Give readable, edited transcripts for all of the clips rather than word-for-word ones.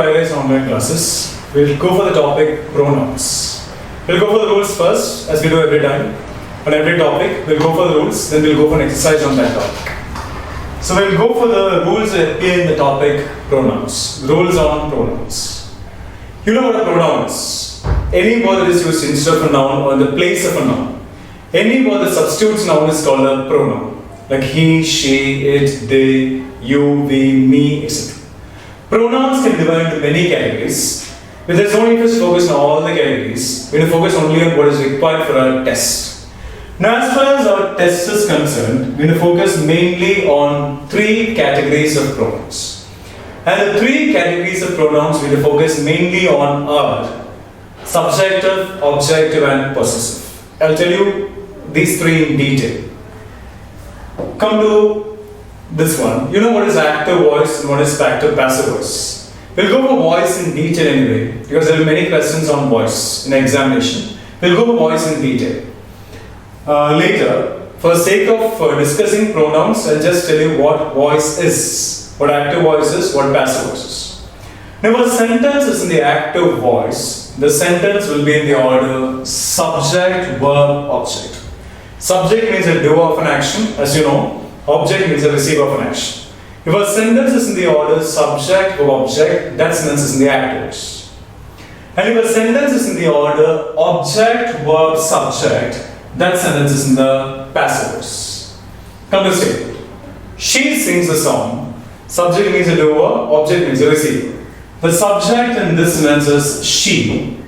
IRI's online classes. We'll go for the topic pronouns. We'll go for the rules first, as we do every time. On every topic, we'll go for the rules, then we'll go for an exercise on that topic. So we'll go for the rules that appear in the topic pronouns. Rules on pronouns. You know what a pronoun is. Any word that is used instead of a noun or in the place of a noun. Any word that substitutes noun is called a pronoun. Like he, she, it, they, you, we, me, etc. Pronouns can be divided into many categories. But there's no interest to focus on all the categories. We're going to focus only on what is required for our test. Now, as far as our test is concerned, we're going to focus mainly on three categories of pronouns. And the three categories of pronouns we're going to focus mainly on are subjective, objective, and possessive. I'll tell you these three in detail. Come to this one. You know what is active voice and what is passive voice. We'll go for voice in detail anyway, because there are many questions on voice in examination. We'll go for voice in detail. Later, for the sake of discussing pronouns, I'll just tell you what voice is, what active voice is, what passive voice is. Now, if a sentence is in the active voice, the sentence will be in the order subject, verb, object. Subject means a doer of an action, as you know. Object means a receiver of an action. If a sentence is in the order subject, verb, object, that sentence is in the active voice. And if a sentence is in the order object, verb, subject, that sentence is in the passive voice. Come to say, she sings a song. Subject means a doer, object means a receiver. The subject in this sentence is she.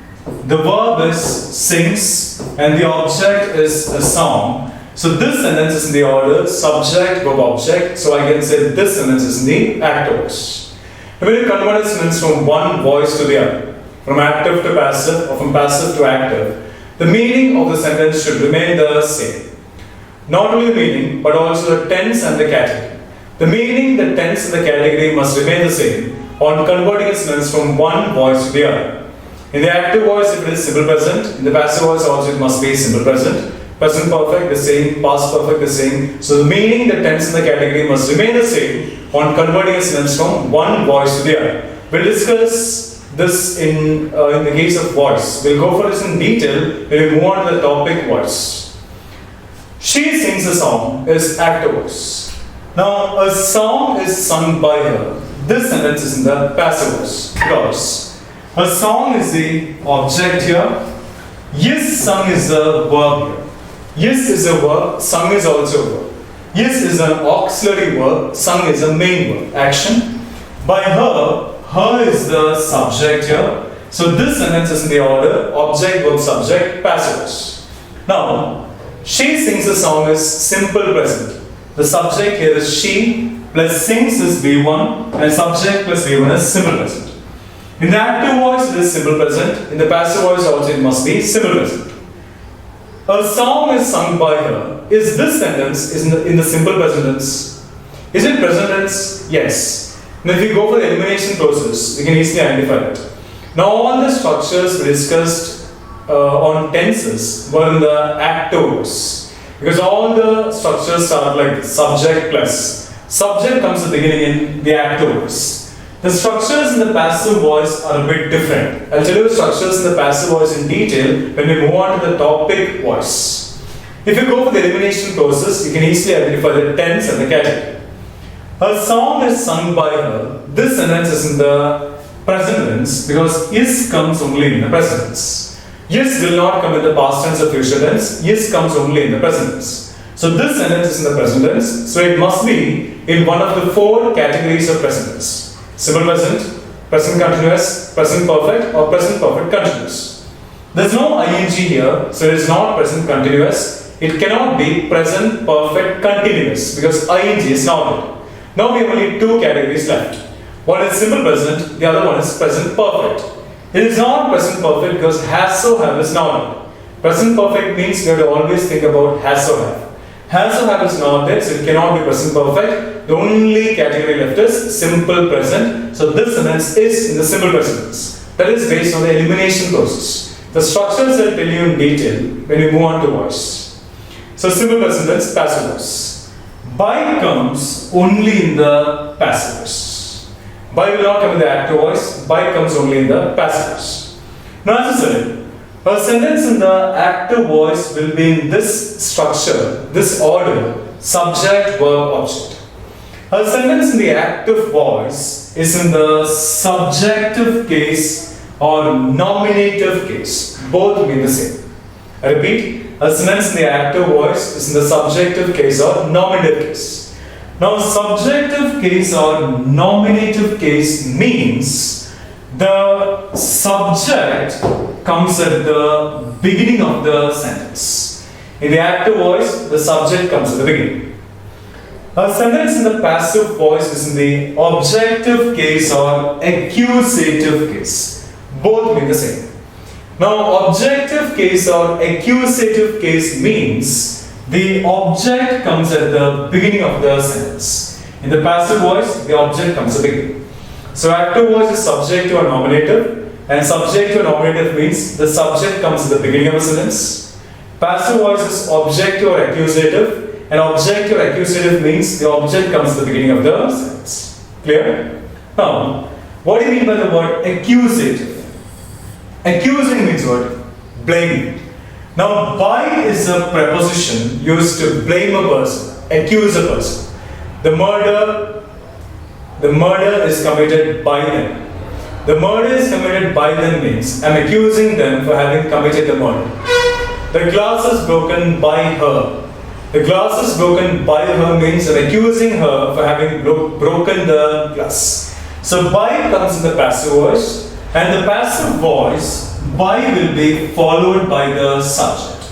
The verb is sings, and the object is a song. So this sentence is in the order subject, verb, object. So I can say this sentence is in the active voice. When you convert a sentence from one voice to the other, from active to passive or from passive to active, the meaning of the sentence should remain the same. Not only the meaning, but also the tense and the category. The meaning, the tense and the category must remain the same on converting a sentence from one voice to the other. In the active voice, if it is simple present, in the passive voice also it must be simple present. Present perfect the same, past perfect the same. So the meaning, the tense and the category must remain the same on converting a sentence from one voice to the other. We'll discuss this in the case of voice. We'll go for this in detail when we move on to the topic voice. She sings a song is active voice. Now a song is sung by her. This sentence is in the passive voice because a song is the object here. Yes, sung is the verb here. Yes is a verb, sung is also a verb. Yes is an auxiliary verb, sung is a main verb. Action. By her, her is the subject here. So this sentence is in the order object, verb, subject, passive voice. Now, she sings a song is simple present. The subject here is she, plus sings is V1, and subject plus V1 is simple present. In the active voice it is simple present. In the passive voice also it must be simple present. A song is sung by her. Is this sentence in the simple present tense? Is it present tense? Yes. Now if we go for the elimination process, we can easily identify it. Now all the structures we discussed on tenses were in the active voice. Because all the structures are like subject plus. Subject comes at the beginning in the active voice. The structures in the passive voice are a bit different. I'll tell you the structures in the passive voice in detail when we move on to the topic voice. If you go for the elimination process, you can easily identify the tense and the category. A song is sung by her. This sentence is in the present tense because is comes only in the present tense. Yes will not come in the past tense or future tense. Yes comes only in the present tense. So this sentence is in the present tense. So it must be in one of the four categories of present tense. Simple present, present continuous, present perfect, or present perfect continuous. There is no ing here, so it is not present continuous. It cannot be present perfect continuous because ing is not it. Now we have only two categories left. One is simple present, the other one is present perfect. It is not present perfect because has so have is not it. Present perfect means you have to always think about has so have. Has or have is not there, so it cannot be present perfect. The only category left is simple present. So this sentence is in the simple present tense. That is based on the elimination process. The structures I'll tell you in detail when we move on to voice. So simple present tense, passive voice. By comes only in the passive voice. By will not come in the active voice, by comes only in the passive voice. Now as I said, a sentence in the active voice will be in this structure, this order, subject, verb, object. A sentence in the active voice is in the subjective case or nominative case. Both mean the same. I repeat, a sentence in the active voice is in the subjective case or nominative case. Now, subjective case or nominative case means the subject comes at the beginning of the sentence. In the active voice, the subject comes at the beginning. A sentence in the passive voice is in the objective case or accusative case. Both mean the same. Now, objective case or accusative case means the object comes at the beginning of the sentence. In the passive voice, the object comes at the beginning. So, active voice is subjective or nominative, and subjective or nominative means the subject comes at the beginning of a sentence. Passive voice is objective or accusative, and objective or accusative means the object comes at the beginning of the sentence. Clear? Now, what do you mean by the word accusative? Accusing means what? Blaming. Now, by is a preposition used to blame a person, accuse a person. The murder is committed by them. The murder is committed by them means I'm accusing them for having committed the murder. The glass is broken by her. The glass is broken by her means I'm accusing her for having broken the glass. So, by comes in the passive voice, and the passive voice by will be followed by the subject.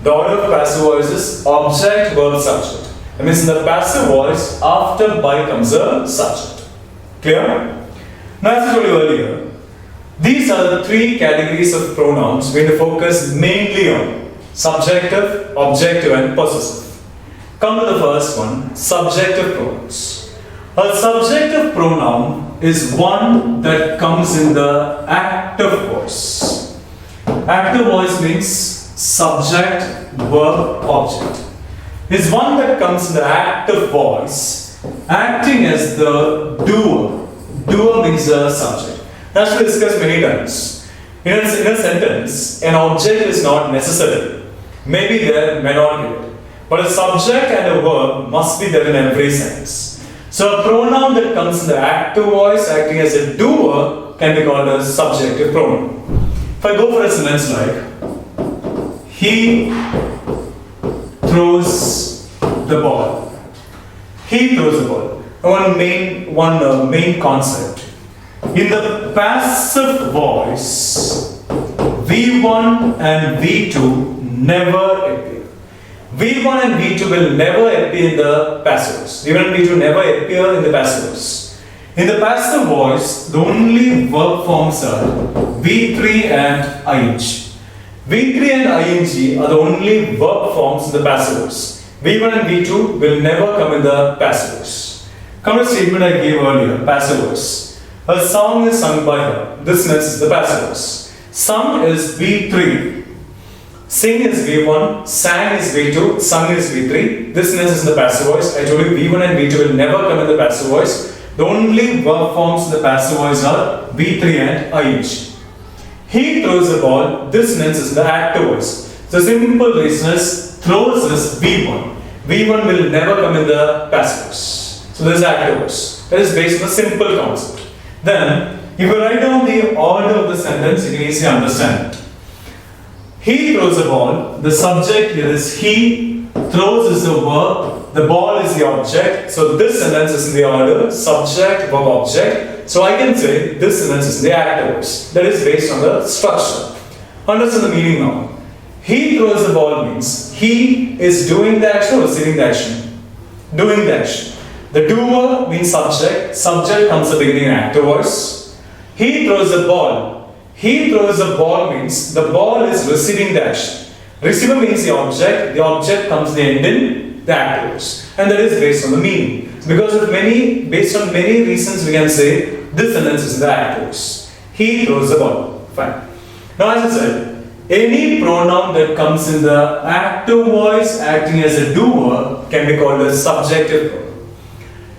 The order of passive voice is object, verb, subject. That means in the passive voice, after by comes a subject. Clear? Now, as I told you earlier, these are the three categories of pronouns we need to focus mainly on: subjective, objective, and possessive. Come to the first one, subjective pronouns. A subjective pronoun is one that comes in the active voice. Active voice means subject, verb, object. Is one that comes in the active voice, acting as the doer. Doer means the subject. As we discussed many times, in a sentence, an object is not necessary. Maybe there, may not be it. But a subject and a verb must be there in every sentence. So a pronoun that comes in the active voice acting as a doer can be called a subjective pronoun. If I go for a sentence like, he throws the ball. He throws the ball. One main concept. In the passive voice, V1 and V2 never appear. V1 and V2 will never appear in the passive voice. V1 and V2 never appear in the passive voice. In the passive voice, the only verb forms are V3 and ing. V3 and ing are the only verb forms in the passive voice. V1 and V2 will never come in the passive voice. Come to the statement I gave earlier, passive voice. A song is sung by her. This is the passive voice. Sung is V3. Sing is V1, sang is V2, sung is V3. This is the passive voice. I told you V1 and V2 will never come in the passive voice. The only verb forms in the passive voice are V3 and ing. He throws the ball. This is the active voice. The simple reason is throws is V1. V1 will never come in the passive voice. So this is active voice. That is based on a simple concept. Then, if you write down the order of the sentence, you can easily understand it. He throws a ball. The subject here is he. Throws is the verb. The ball is the object. So this sentence is in the order subject, verb, object. So I can say this sentence is in the active voice. That is based on the structure. Understand the meaning now. He throws the ball means he is doing the action or receiving the action. Doing the action. The doer means subject. Subject comes at the beginning in active voice. He throws the ball. He throws the ball means the ball is receiving the action. Receiver means the object comes the end in the active voice. And that is based on the meaning. Because of based on many reasons we can say this sentence is the active voice. He throws the ball. Fine. Now as I said, any pronoun that comes in the active voice acting as a doer can be called a subjective pronoun.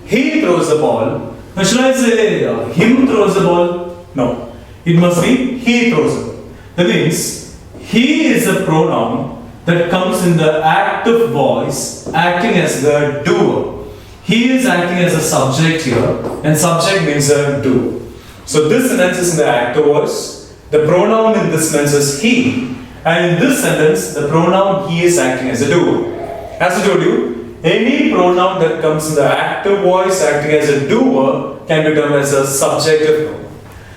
He throws the ball. Now should I say him throws the ball? No. It must be he throws the ball. That means he is a pronoun that comes in the active voice acting as the doer. He is acting as a subject here, and subject means a doer. So this sentence is in the active voice. The pronoun in this sentence is he, and in this sentence the pronoun he is acting as a doer. As I told you, any pronoun that comes in the active voice acting as a doer can be termed as a subjective pronoun.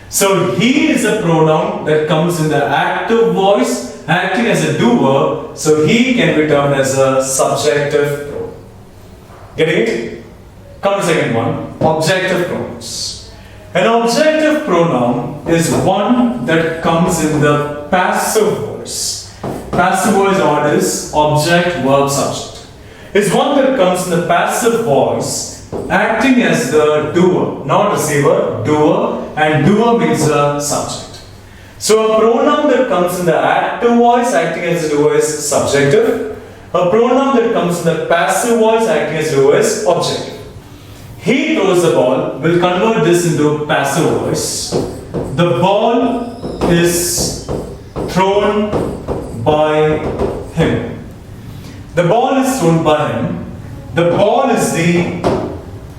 So he is a pronoun that comes in the active voice acting as a doer, so he can be termed as a subjective pronoun. Getting it? Come to the second one, objective pronouns. An objective pronoun is one that comes in the passive voice. Passive voice order is object, verb, subject. It's one that comes in the passive voice acting as the doer, not receiver, doer, and doer means the subject. So a pronoun that comes in the active voice acting as a doer is subjective. A pronoun that comes in the passive voice acting as a doer is objective. He throws the ball. We'll convert this into passive voice. The ball is thrown by him. The ball is thrown by him. The ball is the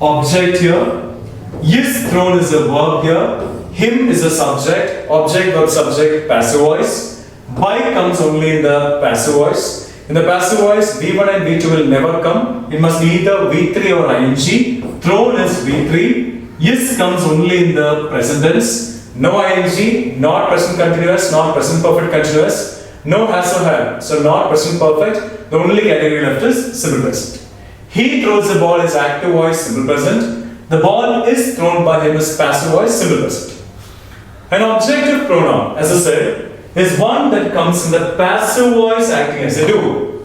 object here. Is thrown is a verb here. Him is a subject. Object, verb, subject, passive voice. By comes only in the passive voice. In the passive voice, V1 and V2 will never come. It must be either V3 or ing. Thrown is V3. Is comes only in the present tense. No ing, not present continuous, not present perfect continuous. No has or have, so not present perfect. The only category left is simple present. He throws the ball is active voice, simple present. The ball is thrown by him is passive voice, simple present. An objective pronoun, as I said, is one that comes in the passive voice acting as a doer.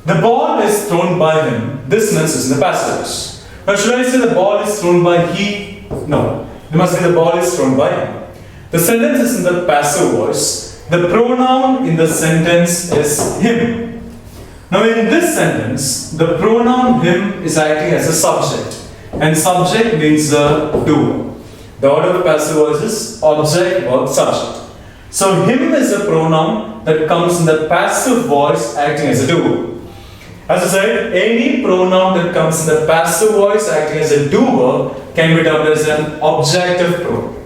The ball is thrown by him. This sentence is in the passive voice. Now, should I say the ball is thrown by he? No. It must be the ball is thrown by him. The sentence is in the passive voice. The pronoun in the sentence is him. Now, in this sentence, the pronoun him is acting as a subject, and subject means the doer. The order of passive voice is object, verb, subject. So, him is a pronoun that comes in the passive voice acting as a doer. As I said, any pronoun that comes in the passive voice acting as a doer can be termed as an objective pronoun.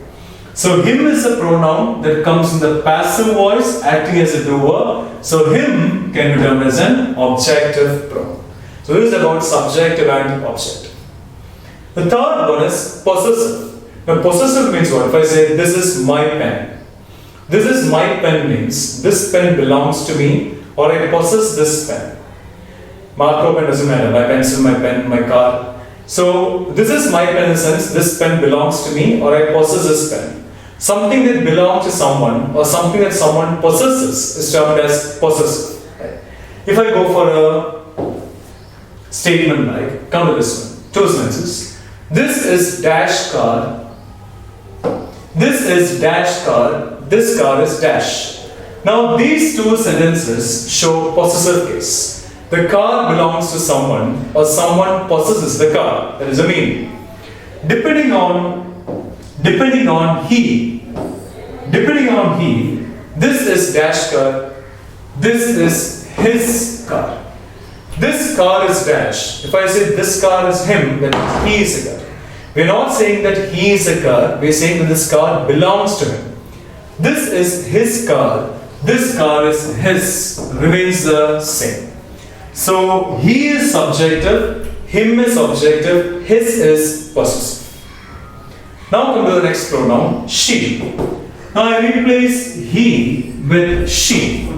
So, him is a pronoun that comes in the passive voice acting as a doer. So, him can be termed as an objective pronoun. So, this is about subjective and objective. The third one is possessive. Now, possessive means what? If I say, this is my pen. This is my pen means this pen belongs to me, or I possess this pen. Marker pen doesn't matter, my pencil, my pen, my car. So, this is my pen in the sense this pen belongs to me, or I possess this pen. Something that belongs to someone, or something that someone possesses, is termed as possessive. If I go for a statement like, come to this one, two sentences. This is dash car. This is dash car. This car is dash. Now these two sentences show possessive case. The car belongs to someone, or someone possesses the car. That is a meaning. Depending on he, this is dash car. This is his car. This car is dash. If I say this car is him, then he is a car. We are not saying that he is a car. We are saying that this car belongs to him. This is his car. This car is his. Remains the same. So he is subjective. Him is objective. His is possessive. Now come to the next pronoun, she. Now I replace he with she.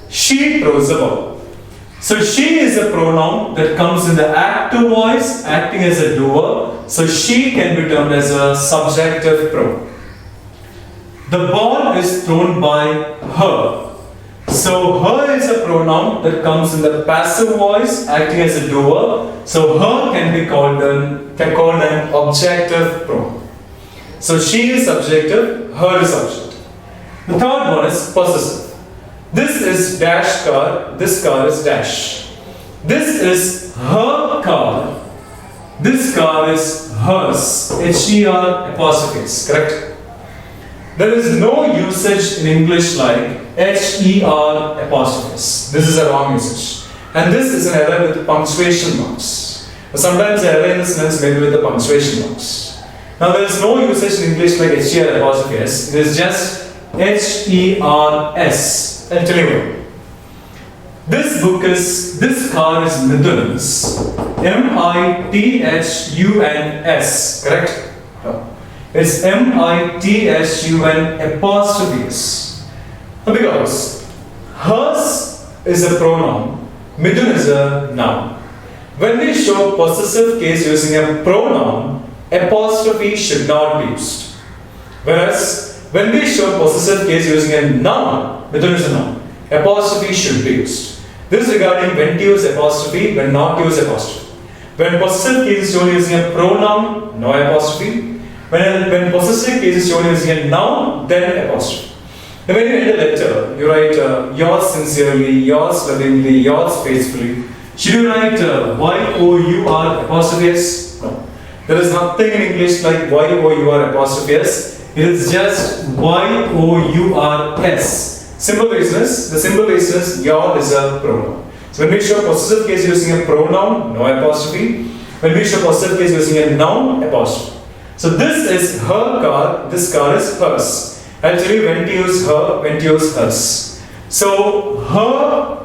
She throws the ball. So she is a pronoun that comes in the active voice acting as a doer. So she can be termed as a subjective pronoun. The ball is thrown by her. So her is a pronoun that comes in the passive voice acting as a doer. So her can be called an objective pronoun. So she is subjective, her is subjective. The third one is possessive. This is dash car, this car is dash. This is her car, This car is hers. H-E-R apostrophe S, correct? There is no usage in English like H-E-R apostrophe S. This is a wrong usage. And this is an error with punctuation marks. Sometimes the error in the sentence may be with the punctuation marks. Now there is no usage in English like H-E-R apostrophe S. It is just H-E-R-S. I'll tell you why. This car is Mithun's. M-I-T-H-U-N-S, correct? No. It's M-I-T-H-U-N apostrophe S. Because hers is a pronoun, Mithun is a noun. When we show possessive case using a pronoun, apostrophe should not be used. Whereas, when we show possessive case using a noun, Mithun is a noun, apostrophe should be used. This is regarding when to use apostrophe, when not to use apostrophe. When possessive case is shown using a pronoun, no apostrophe. When possessive case is shown using a noun, then apostrophe. Now when you end a letter, you write yours sincerely, yours lovingly, yours faithfully. Should you write Y-O-U-R apostrophe S? No. There is nothing in English like Y-O-U-R apostrophe S. It is just Y-O-U-R-S. Simple basis, the simple basis, your is a pronoun. So when we show possessive case using a pronoun, no apostrophe. When we show possessive case using a noun, apostrophe. So this is her car, this car is hers. I'll tell you when to use her, when to use hers. So her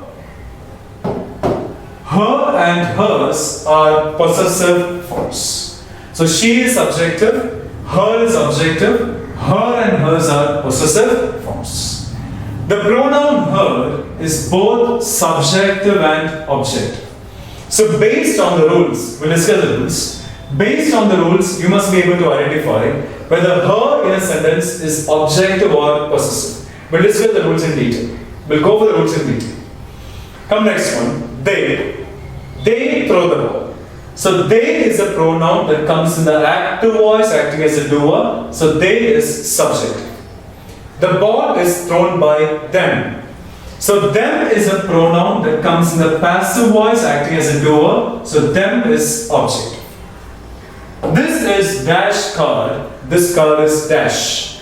and hers are possessive forms. So she is subjective, her is objective, her and hers are possessive forms. The pronoun her is both subjective and objective. So based on the rules, we'll discuss the rules. Based on the rules, you must be able to identify whether her in a sentence is objective or possessive. We'll discuss the rules in detail. We'll go for the rules in detail. Come next one. They. They throw the ball. So they is a pronoun that comes in the active voice acting as a doer. So they is subject. The ball is thrown by them. So them is a pronoun that comes in the passive voice acting as a doer. So them is object. This is dash card. This card is dash.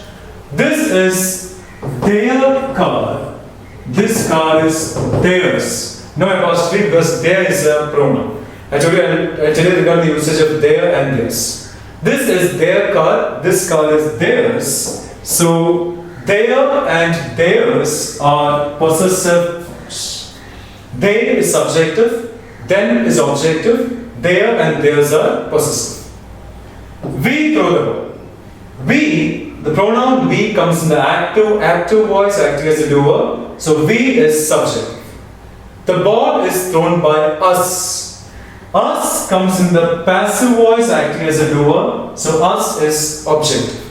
This is their card. This card is theirs. No apostrophe because there is a pronoun. I'll tell you regarding the usage of their and theirs. This is their card. This card is theirs. So their and theirs are possessive forms. They is subjective. Them is objective. Their and theirs are possessive. We throw the ball. We, the pronoun we comes in the active voice acting as a doer. So we is subject. The ball is thrown by us. Us comes in the passive voice acting as a doer. So us is objective.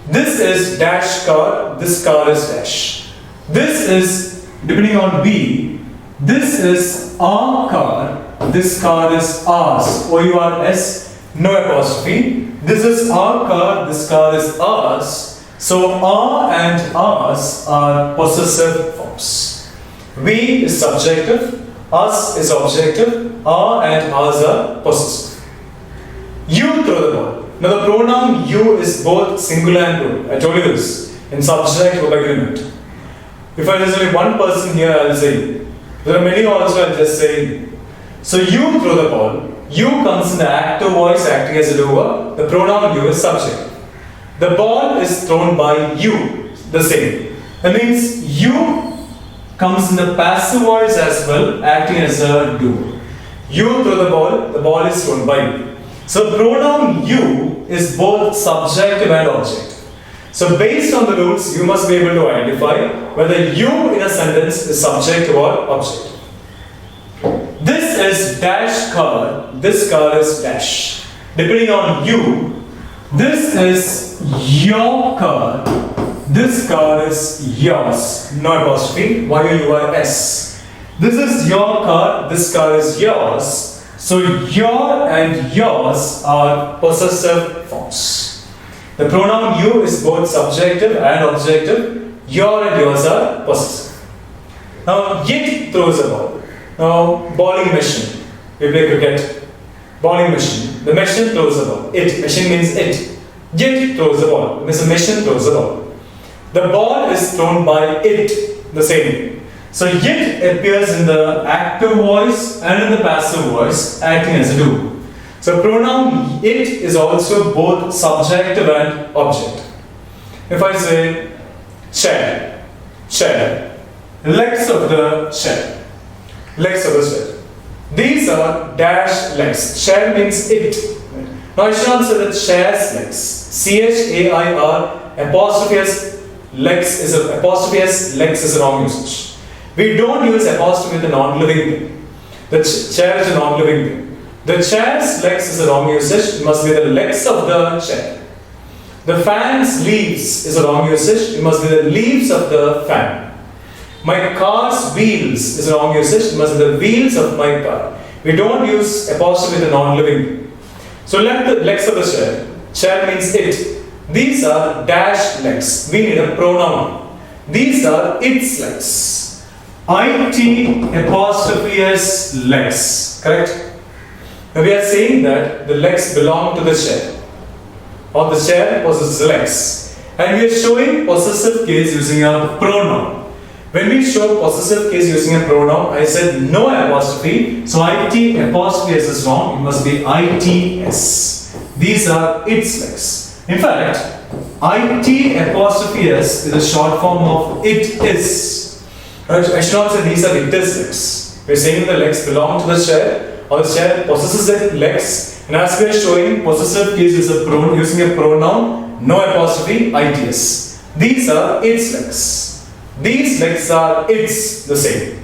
This is dash card. This card is dash. This is, depending on we, this is our card. This card is ours. O-U-R-S. No apostrophe. This is our card, this card is ours. So our and ours are possessive forms. We is subjective, us is objective, our and ours are possessive. You throw the ball. Now the pronoun you is both singular and plural. I told you this. In subject verb agreement. If I just only one person here, I will say you. There are many also, I will just say you. So you throw the ball. You comes in the active voice acting as a doer. The pronoun you is subject. The ball is thrown by you. The same. That means you comes in the passive voice as well, acting as a doer. You throw the ball is thrown by you. So pronoun you is both subjective and objective. So based on the rules, you must be able to identify whether you in a sentence is subject or object. This is dash card, this card is dash. Depending on you, this is your card, this card is yours. No apostrophe, Y-O-U-R-S. This is your card, this card is yours. So your and yours are possessive forms. The pronoun you is both subjective and objective. Your and yours are possessive. Now, Yit throws a ball. Now, bowling machine. We play cricket. Bowling machine. The machine throws the ball. It. Machine means it. It throws the ball. Means the machine throws the ball. The ball is thrown by it. The same way. So it appears in the active voice and in the passive voice, acting as a doer. So pronoun it is also both subjective and object. If I say chair, chair, legs of the chair, legs of the chair. These are dash legs. Chair means it. Now I should not say that chair's legs. CHAIR apostrophe s legs is a wrong usage. We don't use apostrophe with a non-living thing. The chair is a non-living thing. The chair's legs is a wrong usage. It must be the legs of the chair. The fan's leaves is a wrong usage. It must be the leaves of the fan. My car's wheels is a wrong usage. It must be the wheels of my car. We don't use apostrophe with a non-living thing. So let the legs of the chair. Chair means it. These are dash legs. We need a pronoun. These are its legs. IT apostrophe s legs. Correct? Now we are saying that the legs belong to the chair. Or the chair possesses legs. And we are showing possessive case using a pronoun. When we show possessive case using a pronoun, I said no apostrophe. So IT apostrophe s is wrong. It must be ITS. These are its legs. In fact, IT apostrophe s is a short form of it is. I should not say these are it is legs. We are saying the legs belong to the chair, or the chair possesses its legs. And as we are showing, possessive case is a pronoun using a pronoun, no apostrophe, ITS. These are its legs. These legs are its, the same.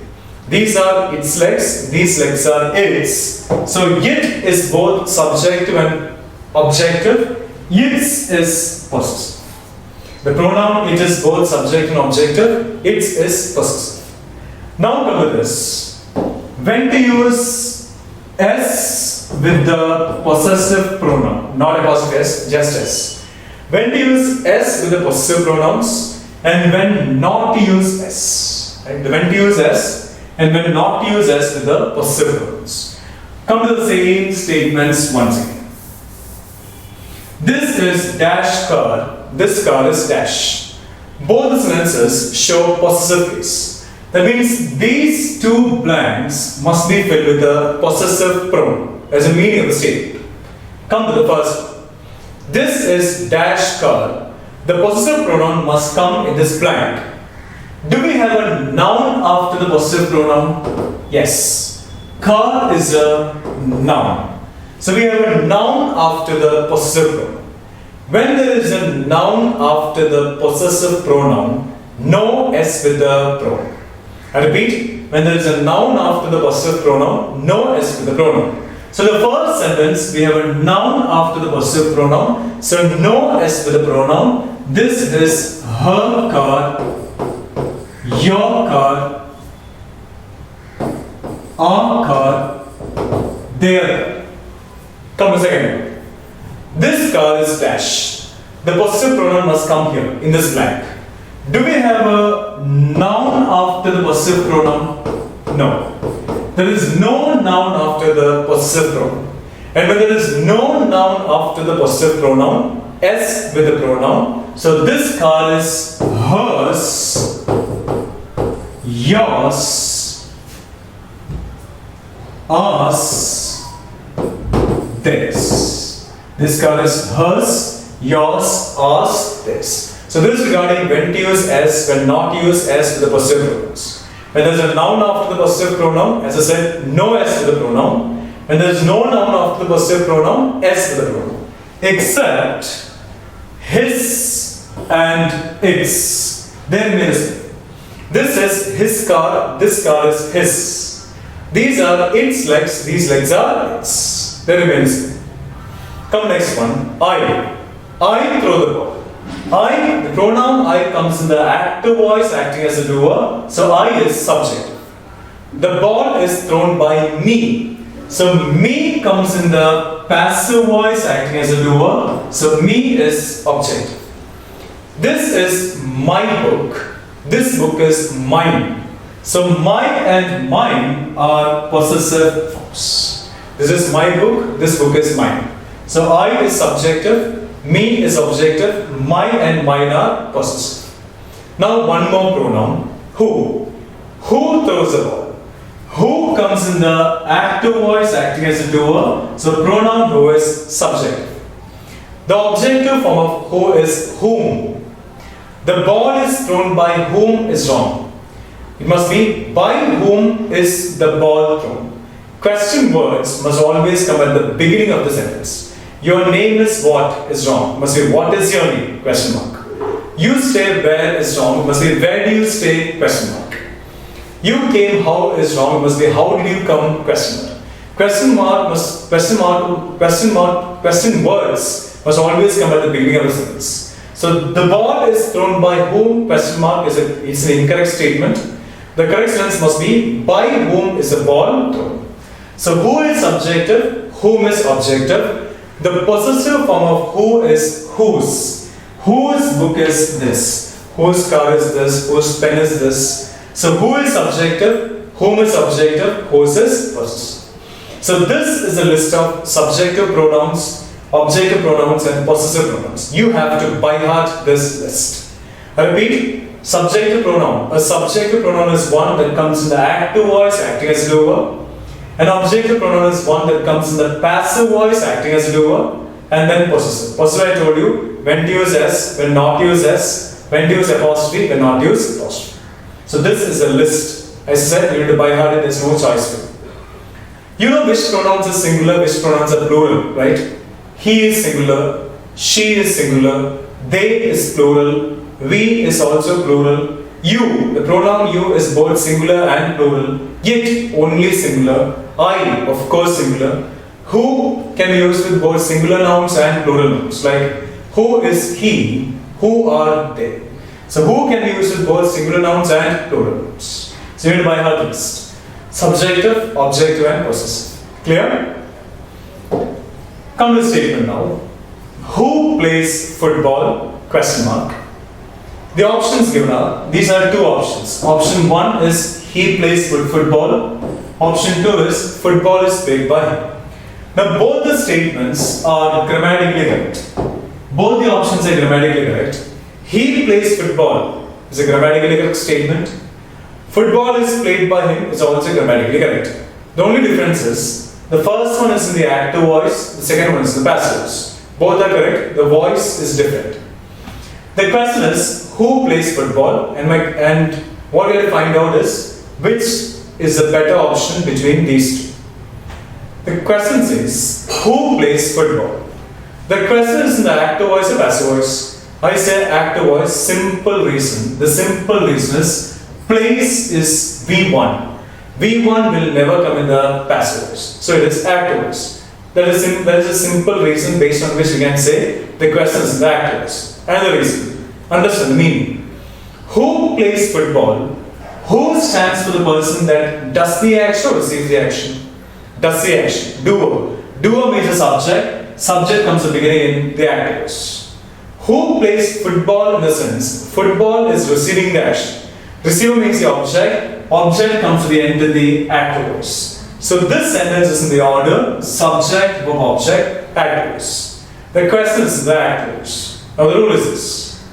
These are its legs, these legs are its. So it is both subjective and objective. Its is possessive. The pronoun it is both subjective and objective. Its is possessive. Now come to this. When to use s with the possessive pronoun, not apostrophe s, just s. When to use s with the possessive pronouns, and when not to use s. Right? When to use s and when not to use s with the possessive pronouns. Come to the same statements once again. This is dash car. This car is dash. Both the sentences show possessive case. That means these two blanks must be filled with a possessive pronoun as a meaning of the statement. Come to the first one. This is dash car. The possessive pronoun must come in this blank. Do we have a noun after the possessive pronoun? Yes. Car is a noun. So we have a noun after the possessive pronoun. When there is a noun after the possessive pronoun, no s with the pronoun. I repeat, when there is a noun after the possessive pronoun, no s with the pronoun. So the first sentence, we have a noun after the possessive pronoun, so no s with the pronoun. This is her car, your car, our car, their. Come a second. This car is dash. The possessive pronoun must come here in this blank. Do we have a noun after the possessive pronoun? No. There is no noun after the possessive pronoun. And when there is no noun after the possessive pronoun, s with the pronoun, so this car is hers, yours, ours, theirs. This car is hers, yours, ours, theirs. So this is regarding when to use s, when not to use s with the possessive pronouns. When there is a noun after the possessive pronoun, as I said, no s with the pronoun. When there is no noun after the possessive pronoun, s with the pronoun. Except his and its. They remain the same. This is his car, this car is his. These are its legs, these legs are its. They remain the same. Come next one, I. I throw the ball. I, the pronoun I comes in the active voice acting as a doer, so I is subject. The ball is thrown by me. So me comes in the passive voice acting as a doer, so me is object. This is my book. This book is mine. So my and mine are possessive forms. This is my book, this book is mine. So I is subjective, me is objective, my and mine are possessive. Now one more pronoun, who. Who throws the ball? Who comes in the active voice acting as a doer, so pronoun who is subjective. The objective form of who is whom. The ball is thrown by whom is wrong. It must be by whom is the ball thrown. Question words must always come at the beginning of the sentence. Your name is what is wrong. It must be what is your name? Question mark. You stay where is wrong. It must be where do you stay? Question mark. You came how is wrong. It must be how did you come? Question mark. Question words must always come at the beginning of the sentence. So the ball is thrown by whom? Question mark is it's an incorrect statement. The correct sentence must be by whom is the ball thrown. So who is subjective? Whom is objective? The possessive form of who is whose. Whose book is this? Whose car is this? Whose pen is this? So who is subjective? Whom is objective? Whose is possessive. So this is a list of subjective pronouns, objective pronouns and possessive pronouns. You have to by heart this list. I repeat, subjective pronoun. A subjective pronoun is one that comes in the active voice acting as a doer. An objective pronoun is one that comes in the passive voice acting as a doer. And then possessive. Possessive I told you, when to use S, when not to use S, when to use apostrophe, when not to use apostrophe. So this is a list. As I said, you need to by heart it, there's no choice for you. You know which pronouns are singular, which pronouns are plural, right? He is singular, she is singular, they is plural, we is also plural, you, the pronoun you is both singular and plural, yet only singular, I, of course singular. Who can be used with both singular nouns and plural nouns, like who is he, who are they. So who can be used with both singular nouns and plural nouns. So you need to by heart list. Subjective, objective and possessive. Clear? Come to the statement now. Who plays football? Question mark. The options given are, these are two options. Option 1 is he plays football. Option 2 is football is played by him. Now both the statements are grammatically correct. Both the options are grammatically correct. He plays football is a grammatically correct statement. Football is played by him is also grammatically correct. The only difference is, the first one is in the active voice, the second one is in the passive voice. Both are correct, the voice is different. The question is, who plays football? And what we have to find out is, which is the better option between these two. The question says, who plays football? The question is in the active voice or passive voice. I say active voice, simple reason. The simple reason is, plays is V1. V1 will never come in the passive voice. So it is active voice. That is a simple reason based on which we can say the question is in the active voice. Another reason, understand the meaning. Who plays football? Who stands for the person that does the action or receives the action? Does the action. Doer. Doer means a subject. Subject comes at the beginning in the active voice. Who plays football in the sense? Football is receiving the action. Receiver means the object. Object comes to the end in the active voice. So this sentence is in the order subject, verb, object, active voice. The question is in the active voice. Now the rule is this.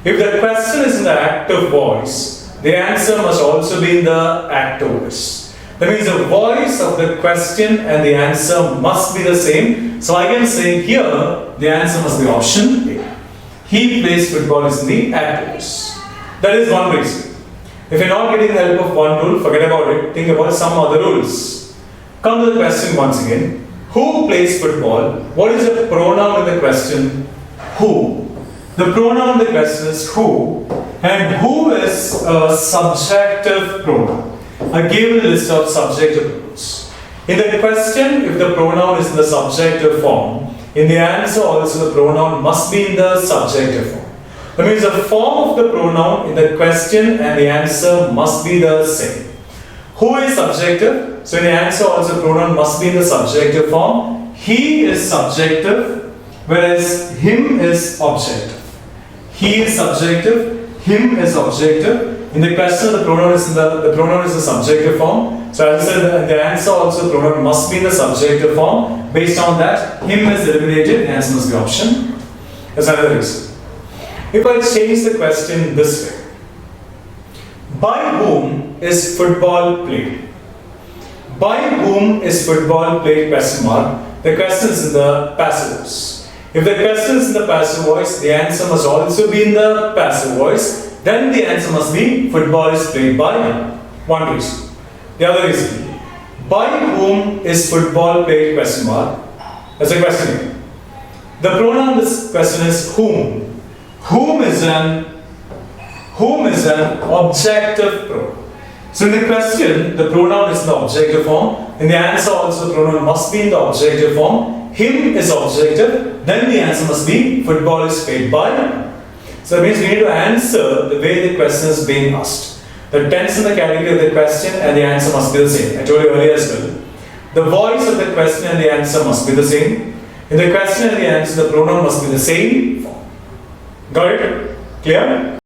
If the question is in the active voice, the answer must also be in the active voice. That means the voice of the question and the answer must be the same. So I can say here, the answer must be option A. He plays football is in the active voice. That is one reason. If you're not getting the help of one rule, forget about it. Think about some other rules. Come to the question once again. Who plays football? What is the pronoun in the question? Who. The pronoun in the question is who. And who is a subjective pronoun. I gave a list of subjective pronouns. In the question, if the pronoun is in the subjective form, in the answer also the pronoun must be in the subjective form. That means the form of the pronoun in the question and the answer must be the same. Who is subjective? So in the answer also pronoun must be in the subjective form. He is subjective, whereas him is objective. He is subjective, him is objective. In the question the pronoun is the subjective form. So as I said, the answer also pronoun must be in the subjunctive form. Based on that, him is eliminated, the answer must be option. That's another reason. If I change the question this way, by whom is football played? By whom is football played? Question mark. The question is in the passive voice. If the question is in the passive voice, the answer must also be in the passive voice. Then the answer must be football is played by. One reason. The other reason. By whom is football played? Question mark. That's a question here. The pronoun this question is whom. Whom is an objective pronoun. So in the question, the pronoun is in the objective form. In the answer also, the pronoun must be in the objective form. Him is objective. Then the answer must be football is played by. So that means we need to answer the way the question is being asked. The tense in the category of the question and the answer must be the same. I told you earlier as well. The voice of the question and the answer must be the same. In the question and the answer, the pronoun must be the same form. Got it? Clear?